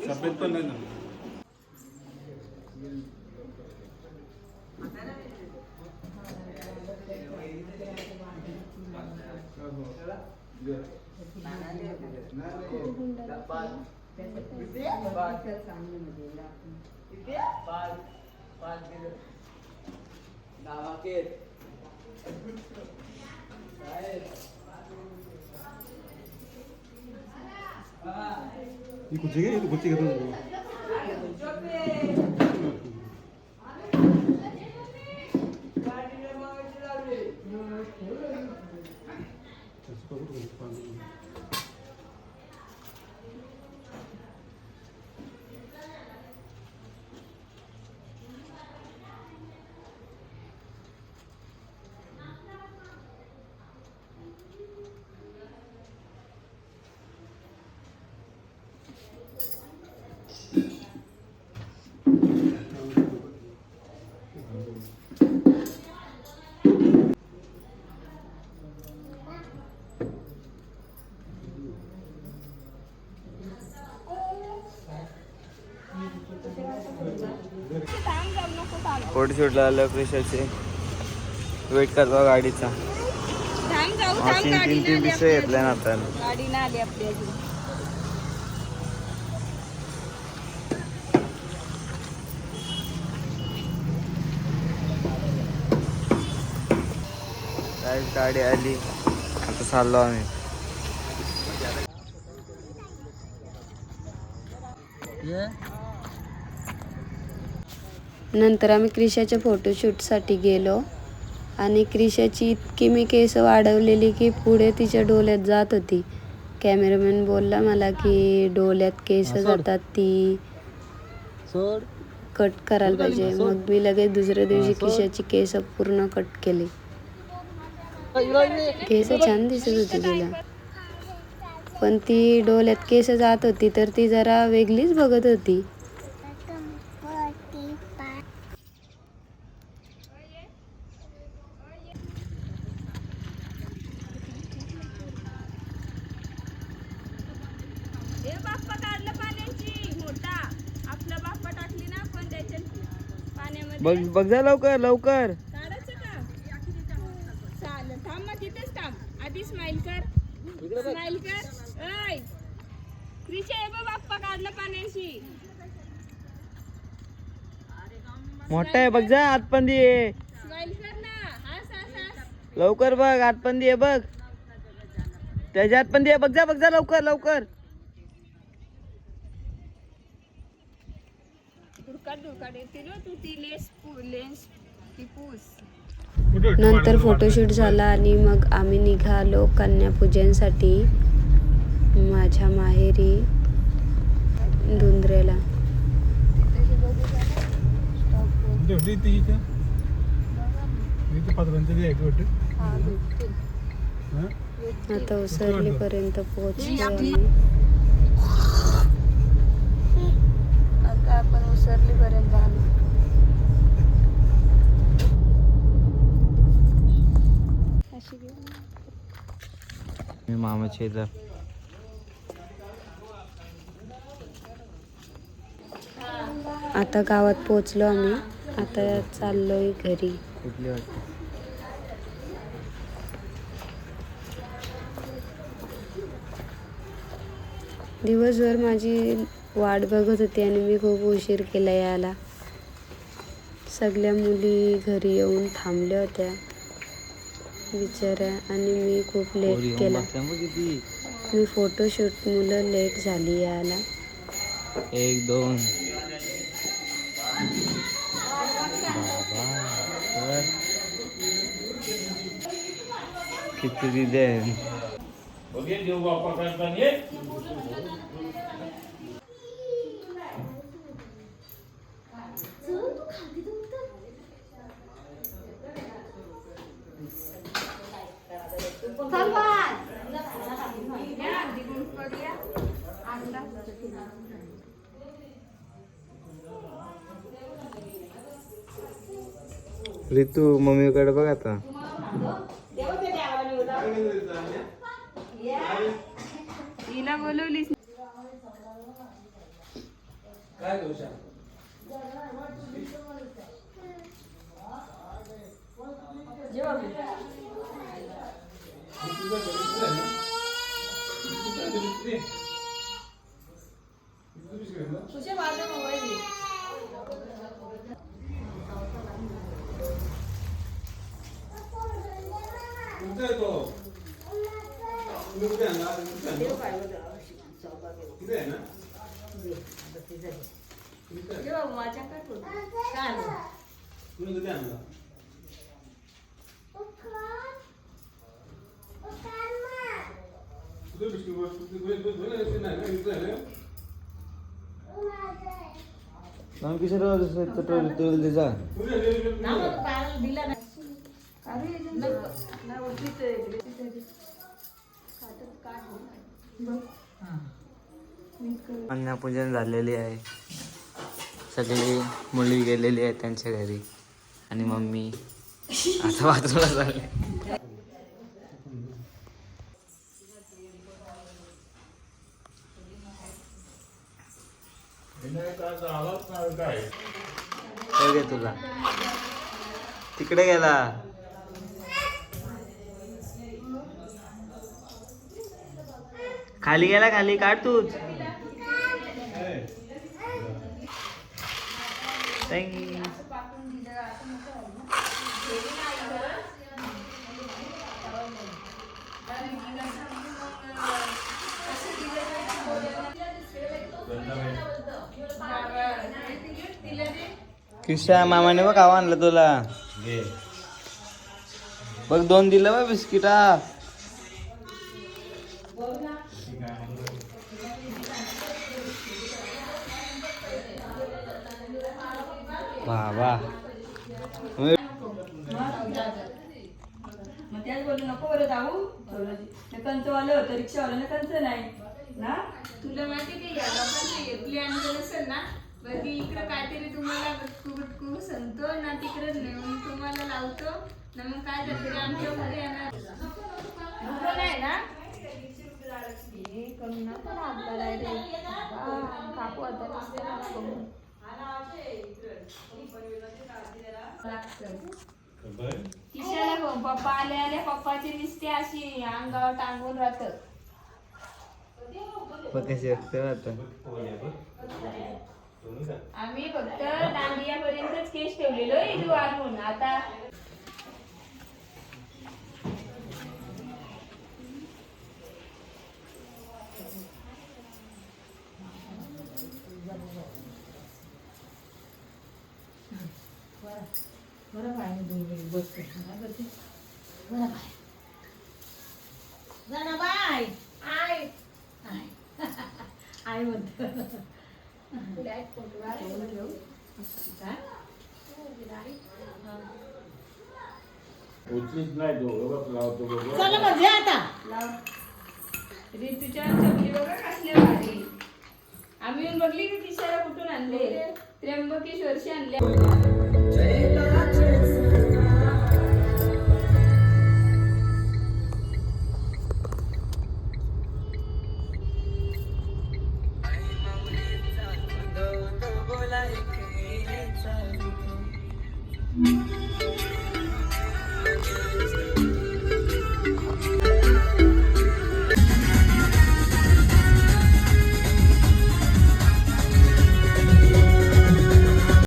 सफेद पण नाही ना. कुछ फोटोशूटला आलं क्रिशाचे वेट करतो गाडीचा. तीन पिसे घेतल्या ना आता. गाडी ना आली आपली अजून. गाडी आली आता चाललो आम्ही. नंतर आम्ही क्रिशाच्या फोटोशूटसाठी गेलो आणि क्रिशाची इतकी मी केस वाढवलेली की पुढे तिच्या डोळ्यात जात होती. कॅमेरामॅन बोलला मला की डोळ्यात केस जातात ती कट करायला पाहिजे. मग मी लगेच दुसऱ्या दिवशी क्रिशाची केस पूर्ण कट केली. केस छान दिसत होती तिला, पण ती डोळ्यात केस जात होती तर ती जरा वेगळीच बघत होती. बघ जा लवकर लवकर. चालेल थांब मग तिथेच थांब. आधी स्माइल कर. स्माइल कर. ओय क्रिशा हे बघ बाप्पा काढलं पाण्याशी. मोठा आहे बघ जा. आतपंदी आहे. स्माइल कर ना. हस हस हस. लवकर बघ आतपंदी आहे बघ. त्याच्या आतपंदी आहे बघ जा लवकर लवकर. नंतर फोटोशूट झाला आणि मग आम्ही निघालो कन्यापूजनसाठी माझ्या माहेरी धुंद्रेला. आता उसरलीपर्यंत पोहोचलो आम्ही. आता आपण उसरलीपर्यंत आलो. मी मामाच्या इथं. आता गावात पोहोचलो आम्ही. आता चाललोय घरी. कुठली वाटते दिवसभर माझी वाट बघत होती आणि मी खूप उशीर केला यायला. सगळ्या मुली घरी येऊन थांबल्या होत्या बिचाऱ्या आणि मी खूप लेट केला. मी फोटोशूट मुलं लेट झाली यायला. 1 2 किती दिदे देव बाप्पा करताना करूया आता. ऋतू मम्मीकडे बघ आता. हिला बोलवलीस काय दोष अन्नपूजन झालेली आहे. सगळी मुली गेलेली आहेत त्यांच्या घरी आणि मम्मी आता बाजूला चालले. बघ तुला तिकडे गेला. खाली गेला, खाली काढ तूच. किशा मामाने बघ आवा आणलं तुला. बघ 2 दिलं बघ बिस्किटा. बाबा मग त्याच बोलू नको बरं जाऊ. कंच वालं होतं रिक्षावाल्यानं कंच नाही ना. तुला माहिती की या लोकांचे प्लॅन नसेल ना बाकी इकडं काहीतरी तुम्हाला गुटकू सांगतो ना तिकडे नेऊन तुम्हाला लावतो ना. मग काय तरी आमच्या मध्ये येणार नाही ना. कापू किशाला पप्पा आले पप्पाची निसते अशी अंगावर टांगून राहत. आम्ही फक्त दांडियापर्यंतच केस ठेवलेलो इलू आणून. आता आय म्हणतो चला म्हणजे आता ऋतूच्या चपली बघा कसल्या भारी. आम्ही येऊन बघली की किशाला कुठून आणले. त्र्यंबकेश्वरशी आणले. बोला